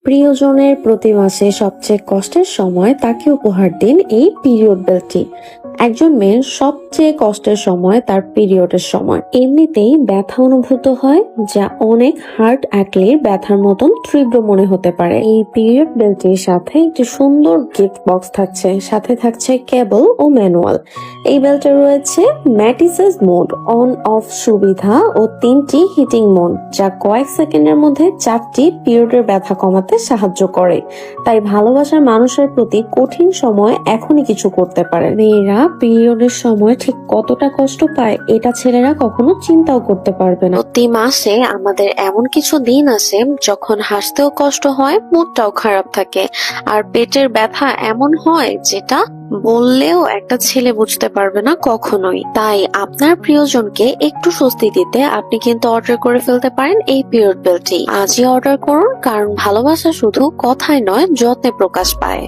প্রিয়জনের প্রতি মাসে সবচেয়ে কষ্টের সময় তাকে উপহার দিন এই পিরিয়ড বেলটি। একজন মেয়ের সবচেয়ে কষ্টের সময় তার পিরিয়ডের সময়। এমনিতেই ব্যথা অনুভূত হয়, যা অনেক হার্ট অ্যাটলির ব্যথার মতন তীব্র মনে হতে পারে। এই পিরিয়ড বেলটির সাথে একটি সুন্দর গিফট বক্স থাকছে, সাথে থাকছে কেবল ও ম্যানুয়াল। এই বেল্টে রয়েছে ম্যাটিসেস মোড, অন অফ সুবিধা ও 3টি হিটিং মোড, যা কয়েক সেকেন্ডের মধ্যে 4টি পিরিয়ডের ব্যথা কমাতে সাহায্য করে। তাই ভালোবাসার মানুষের প্রতি কঠিন সময় এখনই কিছু করতে পারে। মেয়েরা পিরিয়ডের সময় ঠিক কতটা কষ্ট পায় এটা ছেলেরা কখনো চিন্তাও করতে পারবে না। প্রতি মাসে আমাদের এমন কিছু দিন আসে যখন হাসতেও কষ্ট হয়, মুডটাও খারাপ থাকে, আর পেটের ব্যথা এমন হয় যেটা বললেও একটা ছেলে বুঝতে পারবে না কখনোই। তাই আপনার প্রিয়জনকে একটু স্বস্তি দিতে আপনি কিন্তু অর্ডার করে ফেলতে পারেন এই পিরিয়ড বেলটি। আজই অর্ডার করুন, কারণ ভালোবাসা শুধু কথায় নয়, যত্নে প্রকাশ পায়।